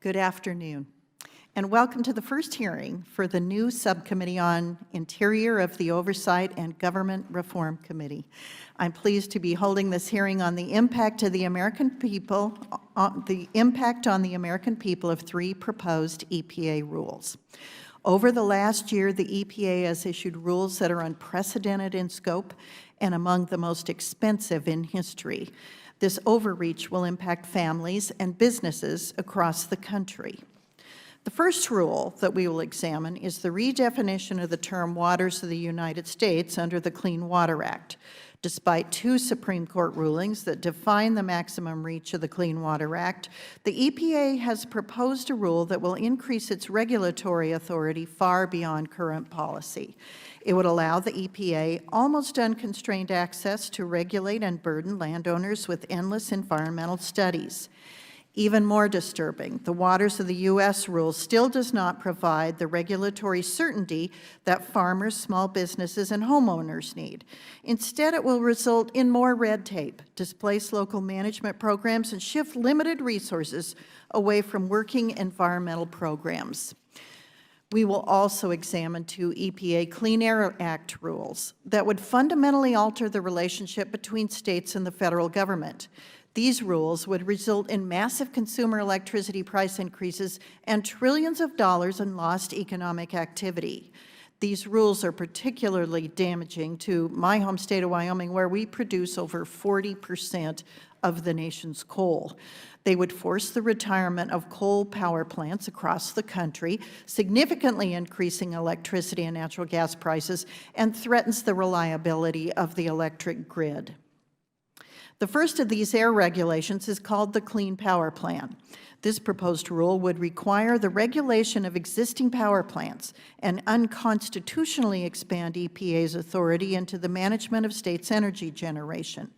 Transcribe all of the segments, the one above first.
Good afternoon, and welcome to the first hearing for the new Subcommittee on Interior of the Oversight and Government Reform Committee. I'm pleased to be holding this hearing on the impact to the American people, on the American people of three proposed EPA rules. Over the last year, the EPA has issued rules that are unprecedented in scope and among the most expensive in history. This overreach will impact families and businesses across the country. The first rule that we will examine is the redefinition of the term waters of the United States under the Clean Water Act. Despite two Supreme Court rulings that define the maximum reach of the Clean Water Act, the EPA has proposed a rule that will increase its regulatory authority far beyond current policy. It would allow the EPA almost unconstrained access to regulate and burden landowners with endless environmental studies. Even more disturbing, the Waters of the U.S. rule still does not provide the regulatory certainty that farmers, small businesses, and homeowners need. Instead, it will result in more red tape, displace local management programs, and shift limited resources away from working environmental programs. We will also examine two EPA Clean Air Act rules that would fundamentally alter the relationship between states and the federal government. These rules would result in massive consumer electricity price increases and trillions of dollars in lost economic activity. These rules are particularly damaging to my home state of Wyoming, where we produce over 40% of the nation's coal. They would force the retirement of coal power plants across the country, significantly increasing electricity and natural gas prices, and threatens the reliability of the electric grid. The first of these air regulations is called the Clean Power Plan. This proposed rule would require the regulation of existing power plants and unconstitutionally expand EPA's authority into the management of states' energy generation.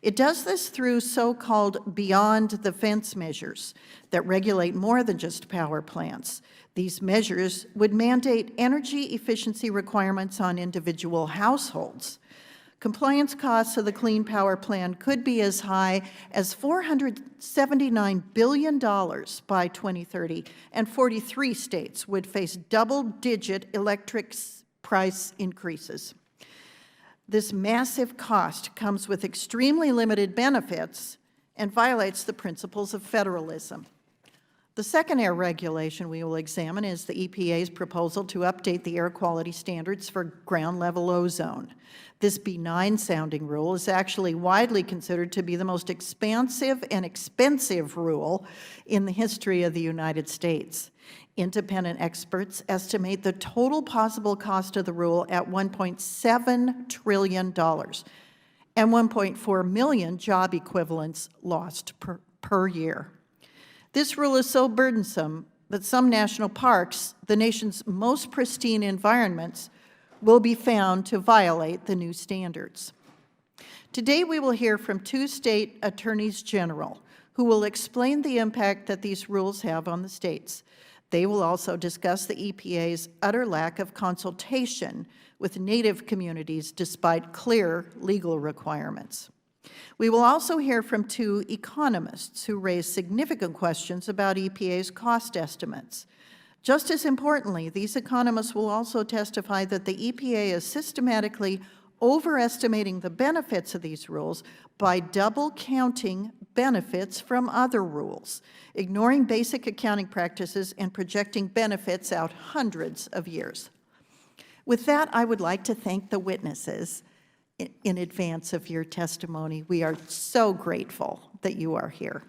It does this through so-called beyond-the-fence measures that regulate more than just power plants. These measures would mandate energy efficiency requirements on individual households. Compliance costs of the Clean Power Plan could be as high as $479 billion by 2030, and 43 states would face double-digit electric price increases. This massive cost comes with extremely limited benefits and violates the principles of federalism. The second air regulation we will examine is the EPA's proposal to update the air quality standards for ground-level ozone. This benign-sounding rule is actually widely considered to be the most expansive and expensive rule in the history of the United States. Independent experts estimate the total possible cost of the rule at $1.7 trillion and 1.4 million job equivalents lost per year. This rule is so burdensome that some national parks, the nation's most pristine environments, will be found to violate the new standards. Today, we will hear from two state attorneys general who will explain the impact that these rules have on the states. They will also discuss the EPA's utter lack of consultation with Native communities despite clear legal requirements. We will also hear from two economists who raise significant questions about EPA's cost estimates. Just as importantly, these economists will also testify that the EPA is systematically overestimating the benefits of these rules by double counting benefits from other rules, ignoring basic accounting practices and projecting benefits out hundreds of years. With that, I would like to thank the witnesses in advance of your testimony. We are so grateful that you are here.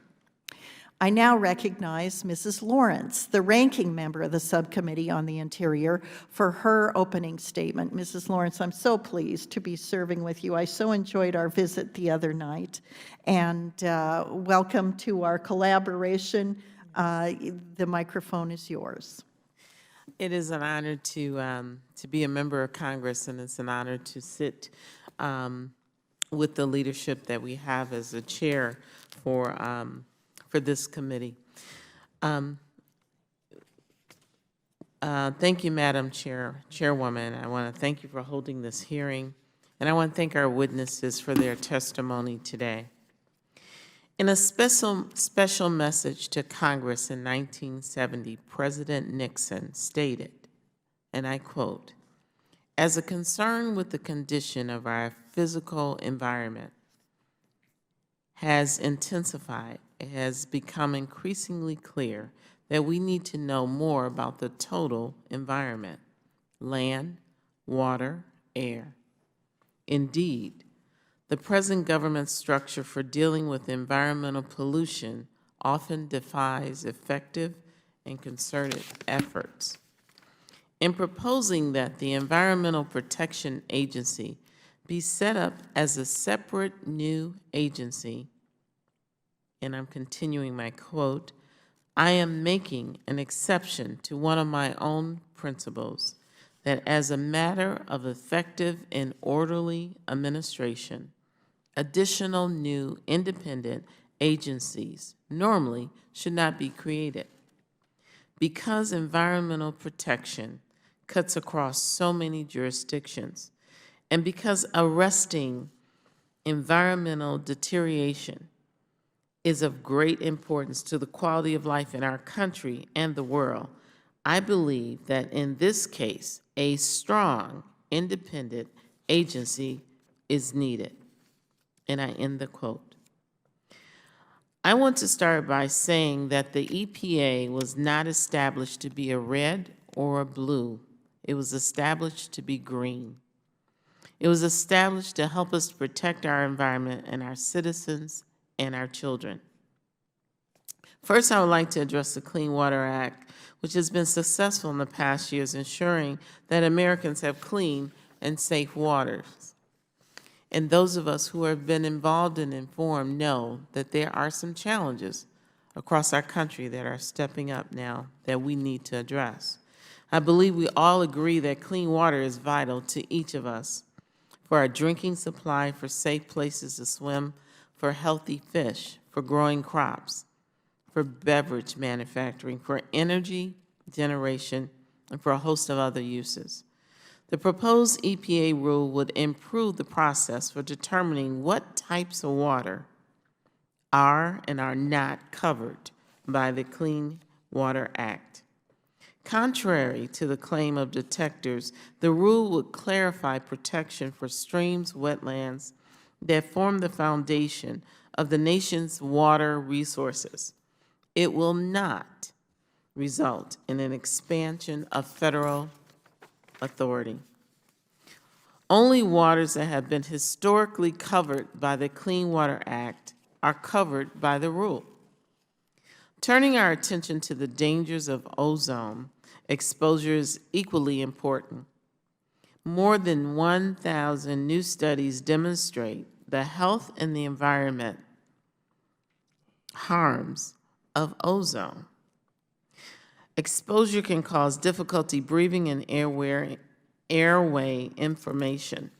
I now recognize Mrs. Lawrence, the ranking member of the Subcommittee on the Interior, for her opening statement. Mrs. Lawrence, I'm so pleased to be serving with you. I so enjoyed our visit the other night, and welcome to our collaboration. The microphone is yours. It is an honor to be a member of Congress, and it's an honor to sit with the leadership that we have as a chair for this committee. Thank you, Madam Chairwoman. I want to thank you for holding this hearing, and I want to thank our witnesses for their testimony today. In a special message to Congress in 1970, President Nixon stated, and I quote, "As a concern with the condition of our physical environment has intensified, it has become increasingly clear that we need to know more about the total environment, land, water, air. Indeed, the present government structure for dealing with environmental pollution often defies effective and concerted efforts. In proposing that the Environmental Protection Agency be set up as a separate new agency," and I'm continuing my quote, "I am making an exception to one of my own principles that as a matter of effective and orderly administration, additional new independent agencies normally should not be created. Because environmental protection cuts across so many jurisdictions, and because arresting environmental deterioration is of great importance to the quality of life in our country and the world, I believe that in this case, a strong, independent agency is needed." And I end the quote. I want to start by saying that the EPA was not established to be a red or a blue. It was established to be green. It was established to help us protect our environment and our citizens and our children. First, I would like to address the Clean Water Act, which has been successful in the past years, ensuring that Americans have clean and safe waters. And those of us who have been involved and informed know that there are some challenges across our country that are stepping up now that we need to address. I believe we all agree that clean water is vital to each of us for our drinking supply, for safe places to swim, for healthy fish, for growing crops, for beverage manufacturing, for energy generation, and for a host of other uses. The proposed EPA rule would improve the process for determining what types of water are and are not covered by the Clean Water Act. Contrary to the claim of detectors, the rule would clarify protection for streams, wetlands that form the foundation of the nation's water resources. It will not result in an expansion of federal authority. Only waters that have been historically covered by the Clean Water Act are covered by the rule. Turning our attention to the dangers of ozone exposure is equally important. More than 1,000 new studies demonstrate the health and the environment harms of ozone. Exposure can cause difficulty breathing and airway inflammation.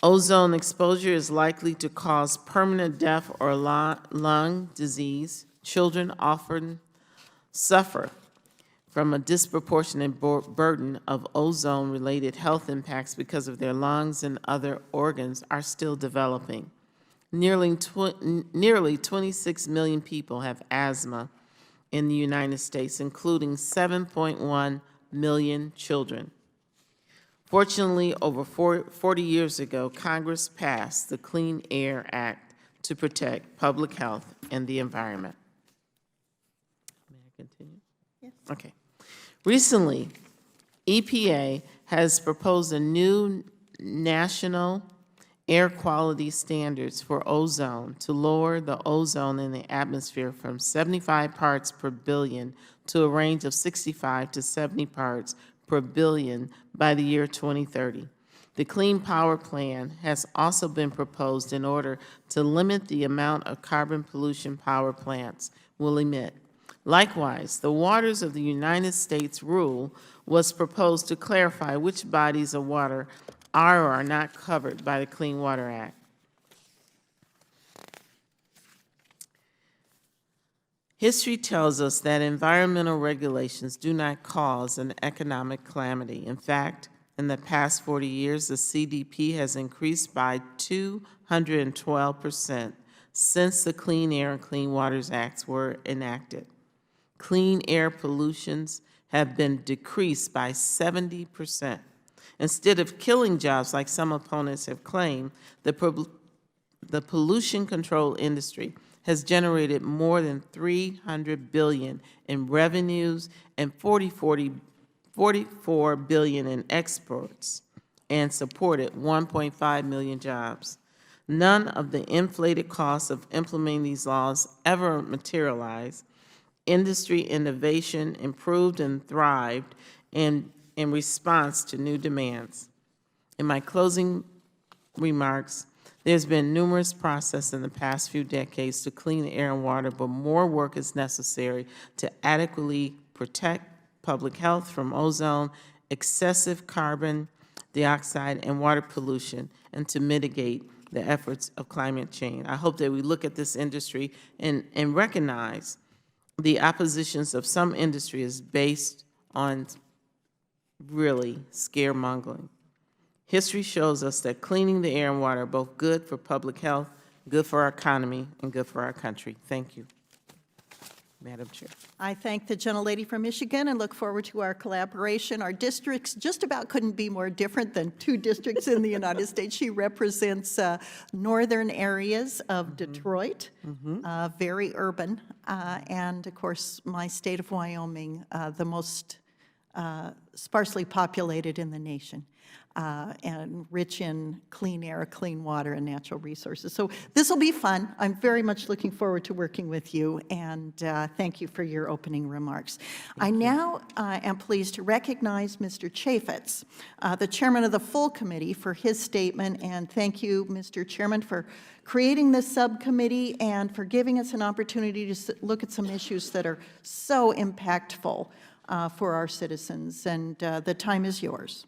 Ozone exposure is likely to cause permanent death or lung disease. Children often suffer from a disproportionate burden of ozone-related health impacts because of their lungs and other organs are still developing. Nearly 26 million people have asthma in the United States, including 7.1 million children. Fortunately, over 40 years ago, Congress passed the Clean Air Act to protect public health and the environment. May I continue? Yes. Okay. Recently, EPA has proposed a new national air quality standards for ozone to lower the ozone in the atmosphere from 75 parts per billion to a range of 65 to 70 parts per billion by the year 2030. The Clean Power Plan has also been proposed in order to limit the amount of carbon pollution power plants will emit. Likewise, the Waters of the United States rule was proposed to clarify which bodies of water are or are not covered by the Clean Water Act. History tells us that environmental regulations do not cause an economic calamity. In fact, in the past 40 years, the CDP has increased by 212% since the Clean Air and Clean Waters Acts were enacted. Clean air pollutions have been decreased by 70%. Instead of killing jobs like some opponents have claimed, the pollution control industry has generated more than $300 billion in revenues and $44 billion in exports and supported 1.5 million jobs. None of the inflated costs of implementing these laws ever materialized. Industry innovation improved and thrived in response to new demands. In my closing remarks, there's been numerous processes in the past few decades to clean air and water, but more work is necessary to adequately protect public health from ozone, excessive carbon dioxide, and water pollution, and to mitigate the efforts of climate change. I hope that we look at this industry and recognize the oppositions of some industry is based on really scaremongering. History shows us that cleaning the air and water are both good for public health, good for our economy, and good for our country. Thank you, Madam Chair. I thank the gentlelady from Michigan and look forward to our collaboration. Our districts just about couldn't be more different than two districts in the United States. She represents northern areas of Detroit, very urban, and of course my state of Wyoming, the most sparsely populated in the nation. And rich in clean air, clean water, and natural resources. So this will be fun. I'm very much looking forward to working with you, and thank you for your opening remarks. I now am pleased to recognize Mr. Chaffetz, the chairman of the full committee, for his statement, and thank you, Mr. Chairman, for creating this subcommittee and for giving us an opportunity to look at some issues that are so impactful for our citizens, and the time is yours.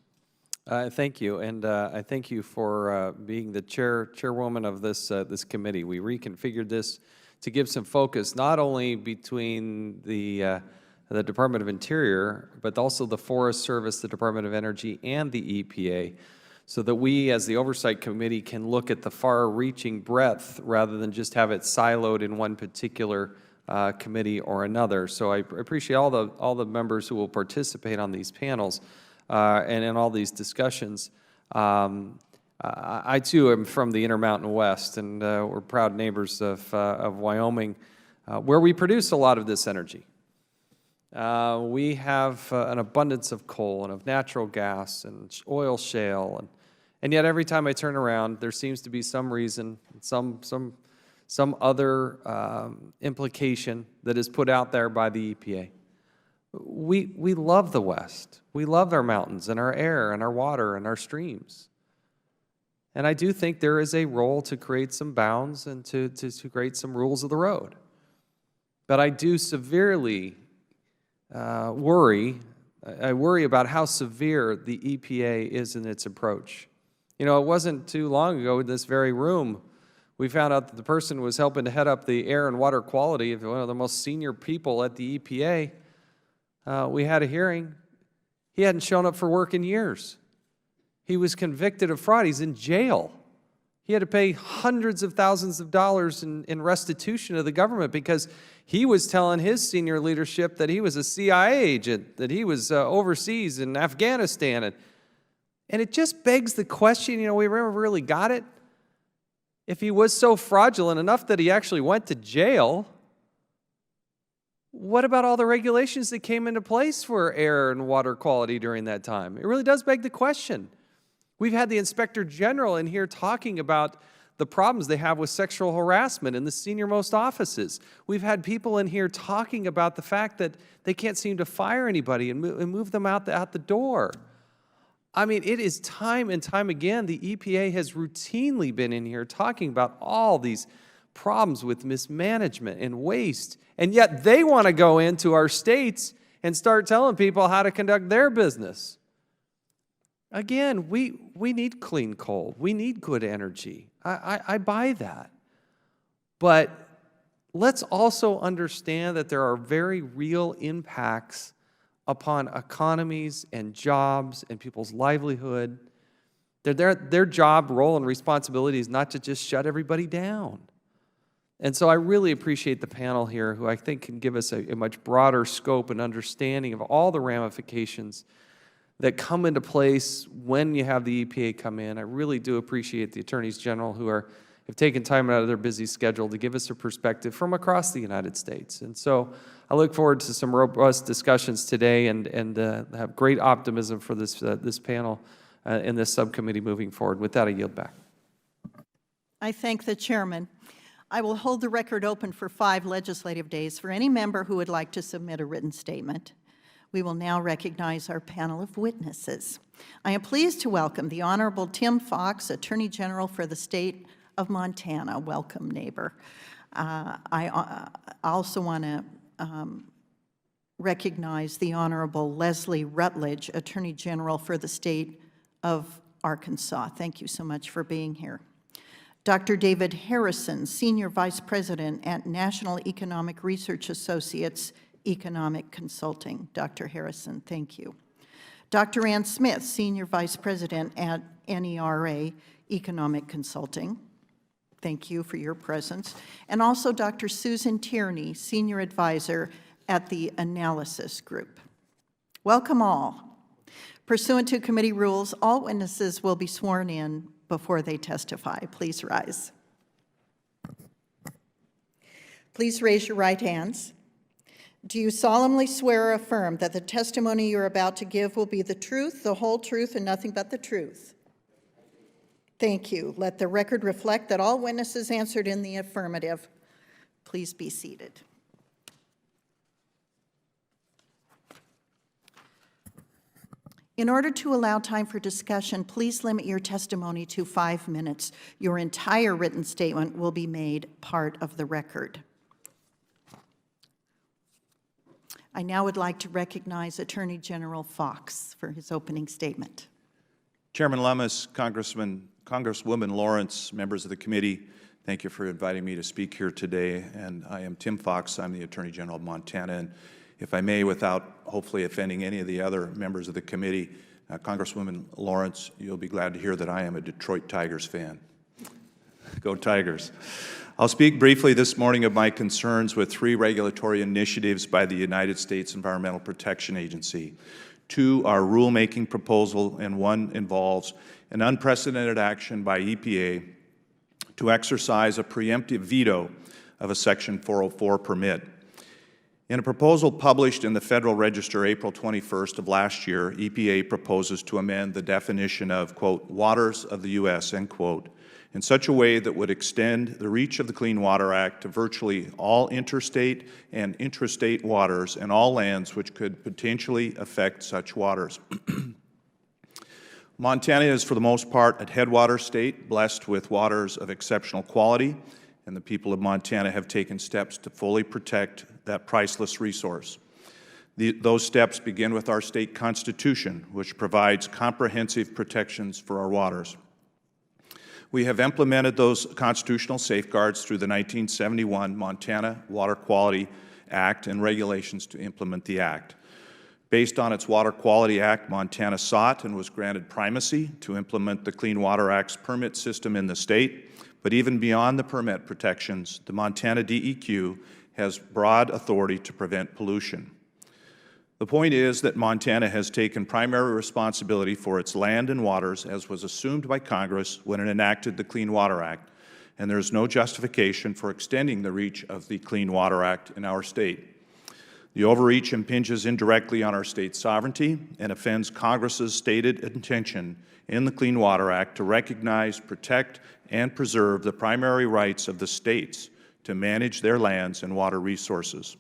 Thank you, and I thank you for being the chairwoman of this committee. We reconfigured this to give some focus not only between the Department of Interior, but also the Forest Service, the Department of Energy, and the EPA, so that we, as the Oversight Committee, can look at the far-reaching breadth rather than just have it siloed in one particular committee or another. So I appreciate all the members who will participate on these panels. And in all these discussions. I too am from the Intermountain West, and we're proud neighbors of Wyoming, where we produce a lot of this energy. We have an abundance of coal and of natural gas and oil shale, and yet every time I turn around, there seems to be some reason, some other implication that is put out there by the EPA. We love the West. We love our mountains and our air and our water and our streams. And I do think there is a role to create some bounds and to create some rules of the road. But I do severely worry about how severe the EPA is in its approach. You know, it wasn't too long ago in this very room, we found out that the person who was helping to head up the air and water quality of one of the most senior people at the EPA. We had a hearing. He hadn't shown up for work in years. He was convicted of fraud. He's in jail. He had to pay hundreds of thousands of dollars in restitution to the government because he was telling his senior leadership that he was a CIA agent, that he was overseas in Afghanistan. And it just begs the question, you know, we never really got it. If he was so fraudulent enough that he actually went to jail, what about all the regulations that came into place for air and water quality during that time? It really does beg the question. We've had the Inspector General in here talking about the problems they have with sexual harassment in the senior-most offices. We've had people in here talking about the fact that they can't seem to fire anybody and move them out the door. I mean, it is time and time again, the EPA has routinely been in here talking about all these problems with mismanagement and waste, and yet they want to go into our states and start telling people how to conduct their business. Again, we need clean coal. We need good energy. I buy that. But let's also understand that there are very real impacts upon economies and jobs and people's livelihood. Their job, role, and responsibility is not to just shut everybody down. And so I really appreciate the panel here, who I think can give us a much broader scope and understanding of all the ramifications that come into place when you have the EPA come in. I really do appreciate the attorneys general who have taken time out of their busy schedule to give us a perspective from across the United States. And so I look forward to some robust discussions today and have great optimism for this panel and this subcommittee moving forward. With that, I yield back. I thank the chairman. I will hold the record open for 5 legislative days for any member who would like to submit a written statement. We will now recognize our panel of witnesses. I am pleased to welcome the Honorable Tim Fox, Attorney General for the state of Montana. Welcome, neighbor. I also want to recognize the Honorable Leslie Rutledge, Attorney General for the state of Arkansas. Thank you so much for being here. Dr. David Harrison, Senior Vice President at National Economic Research Associates Economic Consulting. Dr. Harrison, thank you. Dr. Ann Smith, Senior Vice President at NERA Economic Consulting. Thank you for your presence. And also Dr. Susan Tierney, Senior Advisor at the Analysis Group. Welcome all. Pursuant to committee rules, all witnesses will be sworn in before they testify. Please rise. Please raise your right hands. Do you solemnly swear or affirm that the testimony you're about to give will be the truth, the whole truth, and nothing but the truth? Thank you. Let the record reflect that all witnesses answered in the affirmative. Please be seated. In order to allow time for discussion, please limit your testimony to 5 minutes. Your entire written statement will be made part of the record. I now would like to recognize Attorney General Fox for his opening statement. Chairman Lummis, Congresswoman Lawrence, members of the committee, thank you for inviting me to speak here today. And I am Tim Fox. I'm the Attorney General of Montana. And if I may, without hopefully offending any of the other members of the committee, Congresswoman Lawrence, you'll be glad to hear that I am a Detroit Tigers fan. Go Tigers. I'll speak briefly this morning of my concerns with 3 regulatory initiatives by the United States Environmental Protection Agency. 2 are rulemaking proposal, and 1 involves an unprecedented action by EPA to exercise a preemptive veto of a Section 404 permit. In a proposal published in the Federal Register April 21st of last year, EPA proposes to amend the definition of, quote, waters of the U.S., end quote, in such a way that would extend the reach of the Clean Water Act to virtually all interstate and intrastate waters and all lands which could potentially affect such waters. Montana is, for the most part, a headwater state blessed with waters of exceptional quality, and the people of Montana have taken steps to fully protect that priceless resource. Those steps begin with our state constitution, which provides comprehensive protections for our waters. We have implemented those constitutional safeguards through the 1971 Montana Water Quality Act and regulations to implement the Act. Based on its Water Quality Act, Montana sought and was granted primacy to implement the Clean Water Act's permit system in the state, but even beyond the permit protections, the Montana DEQ has broad authority to prevent pollution. The point is that Montana has taken primary responsibility for its land and waters, as was assumed by Congress when it enacted the Clean Water Act, and there is no justification for extending the reach of the Clean Water Act in our state. The overreach impinges indirectly on our state's sovereignty and offends Congress's stated intention in the Clean Water Act to recognize, protect, and preserve the primary rights of the states to manage their lands and water resources.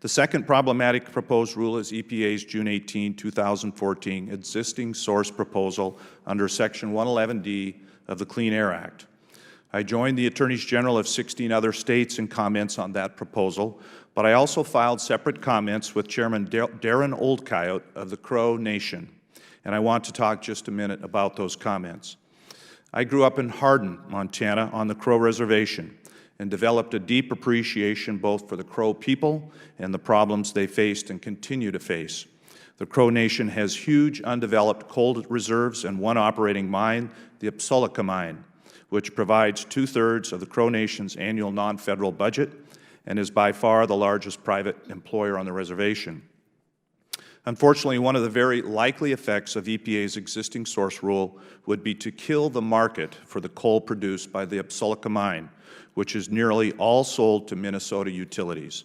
The second problematic proposed rule is EPA's June 18, 2014 existing source proposal under Section 111D of the Clean Air Act. I joined the Attorneys General of 16 other states in comments on that proposal, but I also filed separate comments with Chairman Darren Oldcoyote of the Crow Nation, and I want to talk just a minute about those comments. I grew up in Hardin, Montana, on the Crow Reservation, and developed a deep appreciation both for the Crow people and the problems they faced and continue to face. The Crow Nation has huge undeveloped coal reserves and one operating mine, the Upsolica mine, which provides 2/3 of the Crow Nation's annual non-federal budget and is by far the largest private employer on the reservation. Unfortunately, one of the very likely effects of EPA's existing source rule would be to kill the market for the coal produced by the Upsilica mine, which is nearly all sold to Minnesota utilities.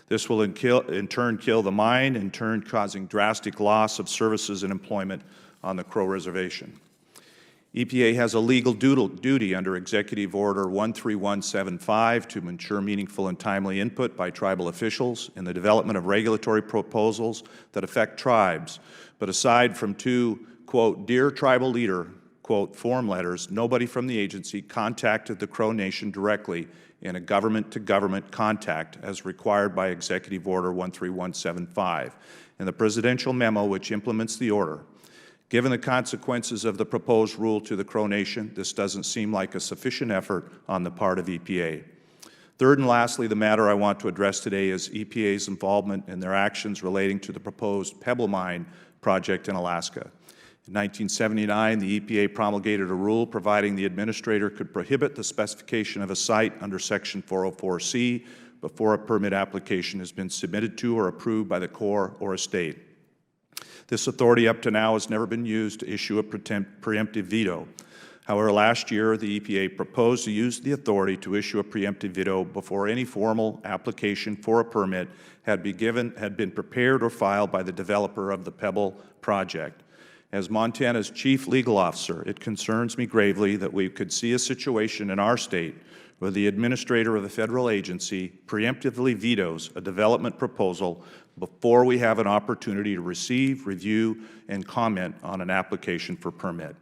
This will in turn kill the mine, in turn causing drastic loss of services and employment on the Crow Reservation. EPA has a legal duty under Executive Order 13175 to ensure meaningful and timely input by tribal officials in the development of regulatory proposals that affect tribes. But aside from two, quote, "Dear Tribal Leader," quote, form letters, nobody from the agency contacted the Crow Nation directly in a government-to-government contact as required by Executive Order 13175 and the presidential memo which implements the order. Given the consequences of the proposed rule to the Crow Nation, this doesn't seem like a sufficient effort on the part of EPA. Third and lastly, the matter I want to address today is EPA's involvement in their actions relating to the proposed Pebble Mine project in Alaska. In 1979, the EPA promulgated a rule providing the administrator could prohibit the specification of a site under Section 404C before a permit application has been submitted to or approved by the Corps or a state. This authority up to now has never been used to issue a preemptive veto. However, last year, the EPA proposed to use the authority to issue a preemptive veto before any formal application for a permit had been prepared or filed by the developer of the Pebble project. As Montana's Chief Legal Officer, it concerns me gravely that we could see a situation in our state where the administrator of a federal agency preemptively vetoes a development proposal before we have an opportunity to receive, review, and comment on an application for permit.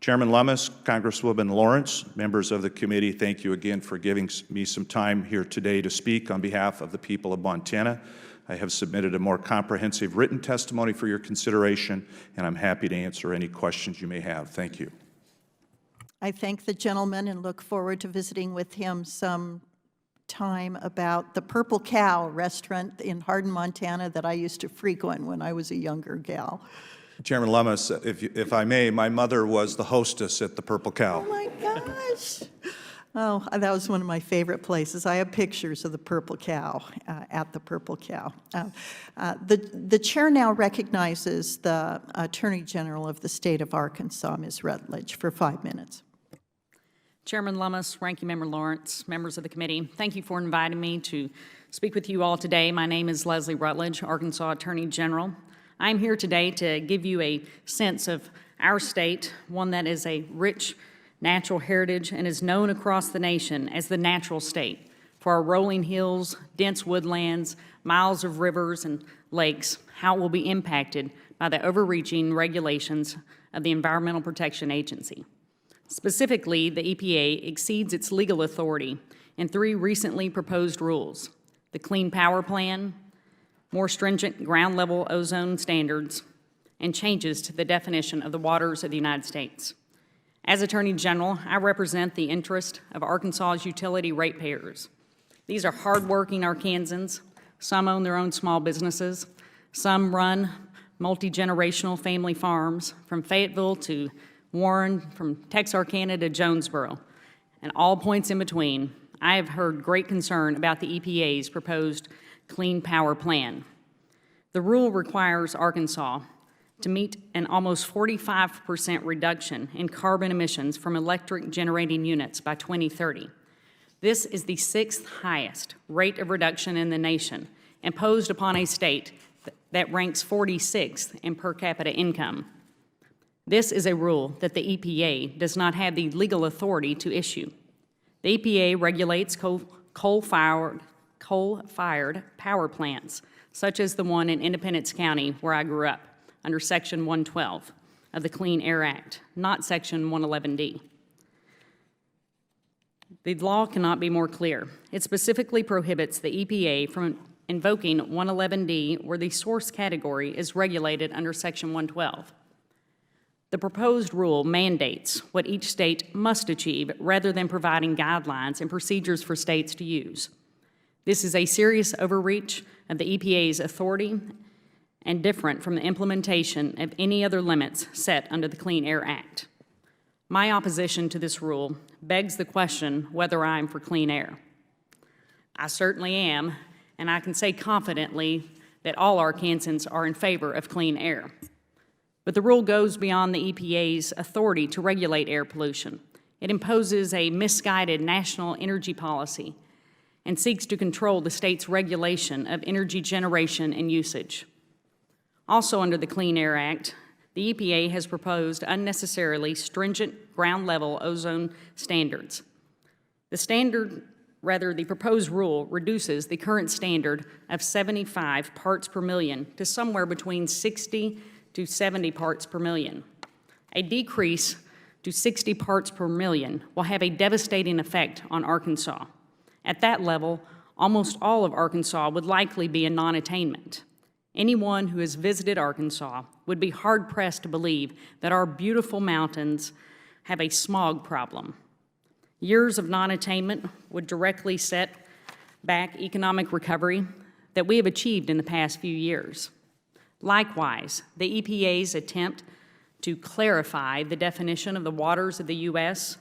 Chairman Lummis, Congresswoman Lawrence, members of the committee, thank you again for giving me some time here today to speak on behalf of the people of Montana. I have submitted a more comprehensive written testimony for your consideration, and I'm happy to answer any questions you may have. Thank you. I thank the gentleman and look forward to visiting with him some time about the Purple Cow restaurant in Hardin, Montana that I used to frequent when I was a younger gal. Chairman Lummis, if I may, my mother was the hostess at the Purple Cow. Oh my gosh. Oh, that was one of my favorite places. I have pictures of the Purple Cow, at the Purple Cow. The chair now recognizes the Attorney General of the state of Arkansas, Ms. Rutledge, for 5 minutes. Chairman Lummis, Ranking Member Lawrence, members of the committee, thank you for inviting me to speak with you all today. My name is Leslie Rutledge, Arkansas Attorney General. I'm here today to give you a sense of our state, one that is a rich natural heritage and is known across the nation as the natural state for our rolling hills, dense woodlands, miles of rivers and lakes, how it will be impacted by the overreaching regulations of the Environmental Protection Agency. Specifically, the EPA exceeds its legal authority in 3 recently proposed rules: the Clean Power Plan, more stringent ground-level ozone standards, and changes to the definition of the waters of the United States. As Attorney General, I represent the interest of Arkansas's utility ratepayers. These are hardworking Arkansans. Some own their own small businesses. Some run multi-generational family farms from Fayetteville to Warren, from Texarkana to Jonesboro, and all points in between. I have heard great concern about the EPA's proposed Clean Power Plan. The rule requires Arkansas to meet an almost 45% reduction in carbon emissions from electric generating units by 2030. This is the 6th highest rate of reduction in the nation, imposed upon a state that ranks 46th in per capita income. This is a rule that the EPA does not have the legal authority to issue. The EPA regulates coal-fired power plants, such as the one in Independence County, where I grew up, under Section 112 of the Clean Air Act, not Section 111D. The law cannot be more clear. It specifically prohibits the EPA from invoking 111D where the source category is regulated under Section 112. The proposed rule mandates what each state must achieve rather than providing guidelines and procedures for states to use. This is a serious overreach of the EPA's authority and different from the implementation of any other limits set under the Clean Air Act. My opposition to this rule begs the question whether I'm for clean air. I certainly am, and I can say confidently that all Arkansans are in favor of clean air. But the rule goes beyond the EPA's authority to regulate air pollution. It imposes a misguided national energy policy and seeks to control the state's regulation of energy generation and usage. Also under the Clean Air Act, the EPA has proposed unnecessarily stringent ground-level ozone standards. The proposed rule reduces the current standard of 75 parts per million to somewhere between 60 to 70 parts per million. A decrease to 60 parts per million will have a devastating effect on Arkansas. At that level, almost all of Arkansas would likely be a non-attainment. Anyone who has visited Arkansas would be hard-pressed to believe that our beautiful mountains have a smog problem. Years of non-attainment would directly set back economic recovery that we have achieved in the past few years. Likewise, the EPA's attempt to clarify the definition of the waters of the U.S.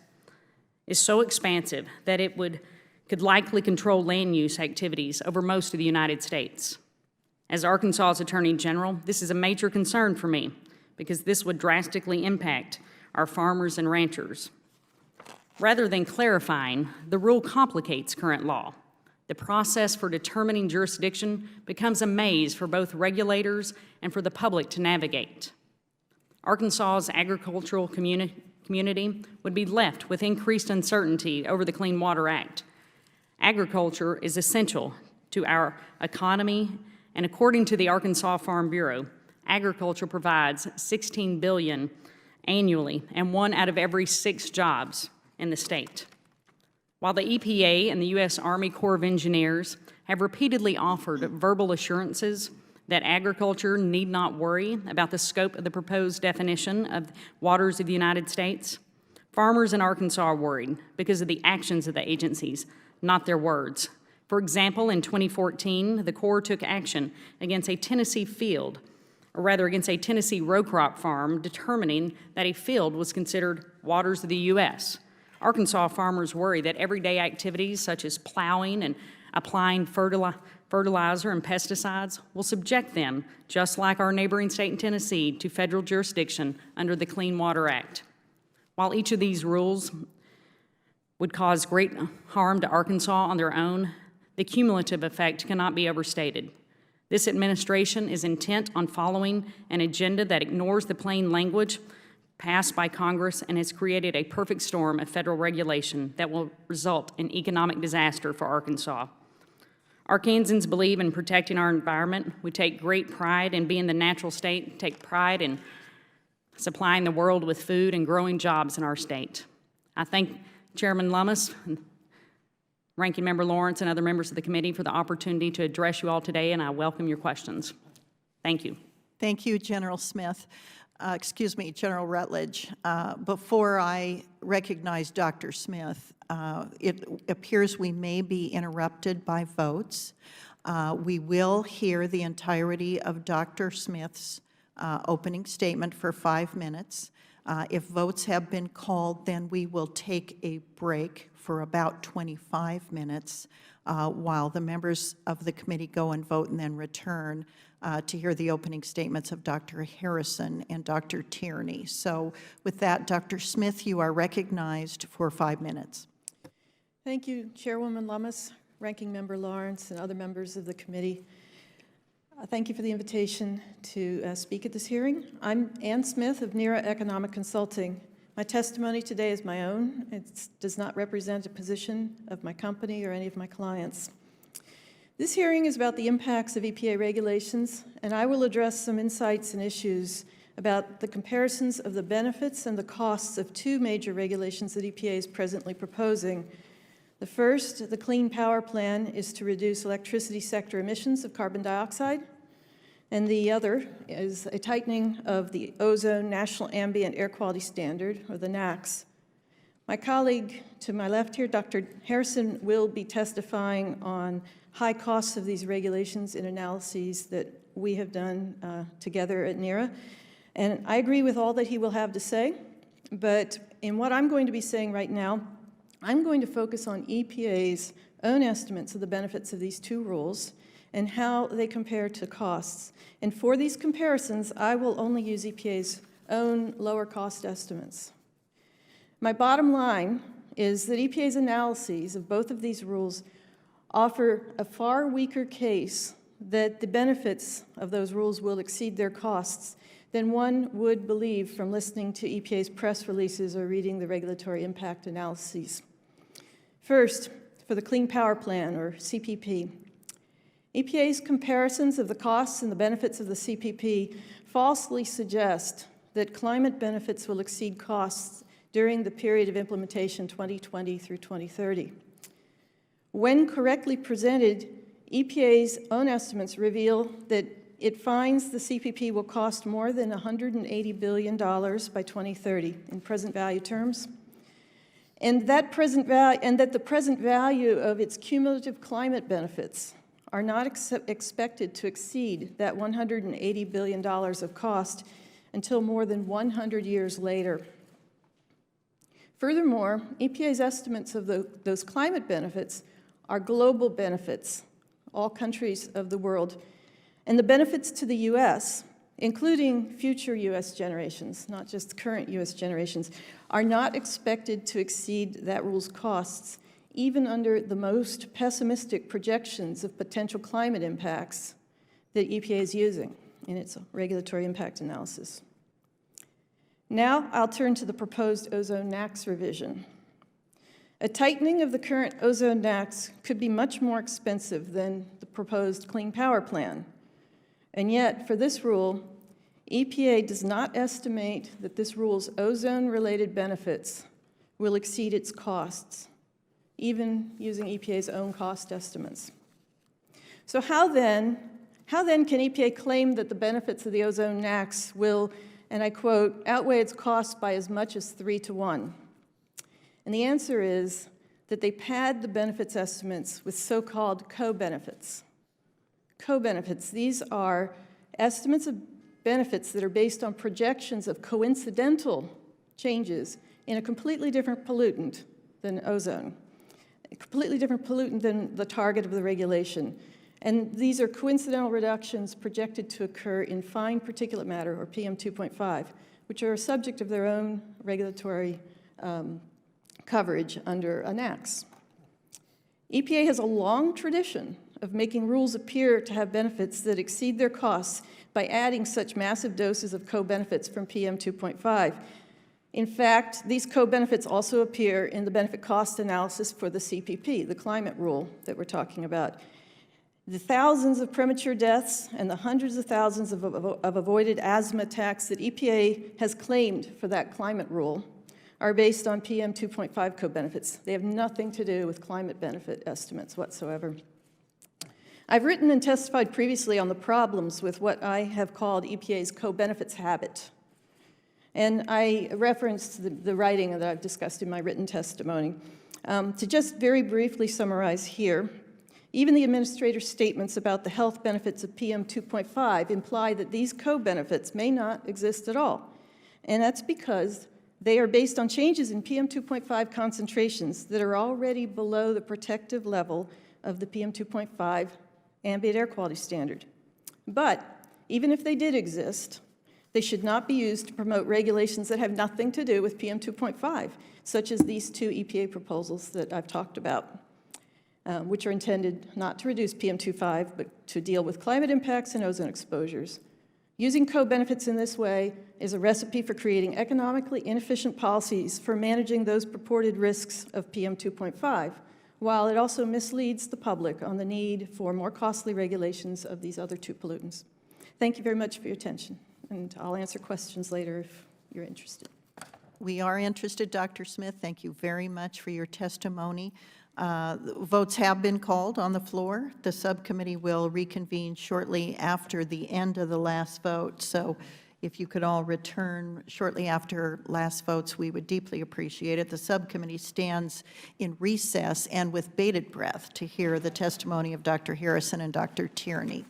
is so expansive that it could likely control land use activities over most of the United States. As Arkansas's Attorney General, this is a major concern for me because this would drastically impact our farmers and ranchers. Rather than clarifying, the rule complicates current law. The process for determining jurisdiction becomes a maze for both regulators and for the public to navigate. Arkansas's agricultural community would be left with increased uncertainty over the Clean Water Act. Agriculture is essential to our economy, and according to the Arkansas Farm Bureau, agriculture provides $16 billion annually and 1 out of every 6 jobs in the state. While the EPA and the U.S. Army Corps of Engineers have repeatedly offered verbal assurances that agriculture need not worry about the scope of the proposed definition of waters of the United States, farmers in Arkansas are worried because of the actions of the agencies, not their words. For example, in 2014, the Corps took action against a Tennessee row crop farm, determining that a field was considered waters of the U.S. Arkansas farmers worry that everyday activities such as plowing and applying fertilizer and pesticides will subject them, just like our neighboring state in Tennessee, to federal jurisdiction under the Clean Water Act. While each of these rules would cause great harm to Arkansas on their own, the cumulative effect cannot be overstated. This administration is intent on following an agenda that ignores the plain language passed by Congress and has created a perfect storm of federal regulation that will result in economic disaster for Arkansas. Arkansans believe in protecting our environment. We take great pride in being the natural state, take pride in supplying the world with food and growing jobs in our state. I thank Chairman Lummis, Ranking Member Lawrence, and other members of the committee for the opportunity to address you all today, and I welcome your questions. Thank you. Thank you, General Rutledge. Before I recognize Dr. Smith, it appears we may be interrupted by votes. We will hear the entirety of Dr. Smith's opening statement for 5 minutes. If votes have been called, then we will take a break for about 25 minutes while the members of the committee go and vote and then return to hear the opening statements of Dr. Harrison and Dr. Tierney. So with that, Dr. Smith, you are recognized for 5 minutes. Thank you, Chairwoman Lummis, Ranking Member Lawrence, and other members of the committee. Thank you for the invitation to speak at this hearing. I'm Ann Smith of NERA Economic Consulting. My testimony today is my own. It does not represent a position of my company or any of my clients. This hearing is about the impacts of EPA regulations, and I will address some insights and issues about the comparisons of the benefits and the costs of 2 major regulations that EPA is presently proposing. The first, the Clean Power Plan, is to reduce electricity sector emissions of carbon dioxide, and the other is a tightening of the Ozone National Ambient Air Quality Standard, or the NAAQS. My colleague to my left here, Dr. Harrison, will be testifying on high costs of these regulations in analyses that we have done together at NERA. And I agree with all that he will have to say. but in what I'm going to be saying right now, I'm going to focus on EPA's own estimates of the benefits of these two rules and how they compare to costs. And for these comparisons, I will only use EPA's own lower cost estimates. My bottom line is that EPA's analyses of both of these rules offer a far weaker case that the benefits of those rules will exceed their costs than one would believe from listening to EPA's press releases or reading the regulatory impact analyses. First, for the Clean Power Plan, or CPP. EPA's comparisons of the costs and the benefits of the CPP falsely suggest that climate benefits will exceed costs during the period of implementation 2020 through 2030. When correctly presented, EPA's own estimates reveal that it finds the CPP will cost more than $180 billion by 2030 in present value terms, and that the present value of its cumulative climate benefits are not expected to exceed that $180 billion of cost until more than 100 years later. Furthermore, EPA's estimates of those climate benefits are global benefits, all countries of the world, and the benefits to the U.S., including future U.S. generations, not just current U.S. generations, are not expected to exceed that rule's costs, even under the most pessimistic projections of potential climate impacts that EPA is using in its regulatory impact analysis. Now I'll turn to the proposed ozone NAAQS revision. A tightening of the current ozone NAAQS could be much more expensive than the proposed Clean Power Plan. And yet, for this rule, EPA does not estimate that this rule's ozone-related benefits will exceed its costs, even using EPA's own cost estimates. So how then can EPA claim that the benefits of the ozone NAAQS will, and I quote, outweigh its costs by as much as 3 to 1? And the answer is that they pad the benefits estimates with so-called co-benefits. Co-benefits, these are estimates of benefits that are based on projections of coincidental changes in a completely different pollutant than ozone, a completely different pollutant than the target of the regulation. And these are coincidental reductions projected to occur in fine particulate matter, or PM2.5, which are a subject of their own regulatory coverage under a NAAQS. EPA has a long tradition of making rules appear to have benefits that exceed their costs by adding such massive doses of co-benefits from PM2.5. In fact, these co-benefits also appear in the benefit cost analysis for the CPP, the climate rule that we're talking about. The thousands of premature deaths and the hundreds of thousands of avoided asthma attacks that EPA has claimed for that climate rule are based on PM2.5 co-benefits. They have nothing to do with climate benefit estimates whatsoever. I've written and testified previously on the problems with what I have called EPA's co-benefits habit. And I referenced the writing that I've discussed in my written testimony. To just very briefly summarize here, even the administrator's statements about the health benefits of PM2.5 imply that these co-benefits may not exist at all. And that's because they are based on changes in PM2.5 concentrations that are already below the protective level of the PM2.5 ambient air quality standard. But even if they did exist, they should not be used to promote regulations that have nothing to do with PM2.5, such as these two EPA proposals that I've talked about, which are intended not to reduce PM2.5, but to deal with climate impacts and ozone exposures. Using co-benefits in this way is a recipe for creating economically inefficient policies for managing those purported risks of PM2.5, while it also misleads the public on the need for more costly regulations of these other two pollutants. Thank you very much for your attention, and I'll answer questions later if you're interested. We are interested, Dr. Smith. Thank you very much for your testimony. Votes have been called on the floor. The subcommittee will reconvene shortly after the end of the last vote. So if you could all return shortly after last votes, we would deeply appreciate it. The subcommittee stands in recess and with bated breath to hear the testimony of Dr. Harrison and Dr. Tierney.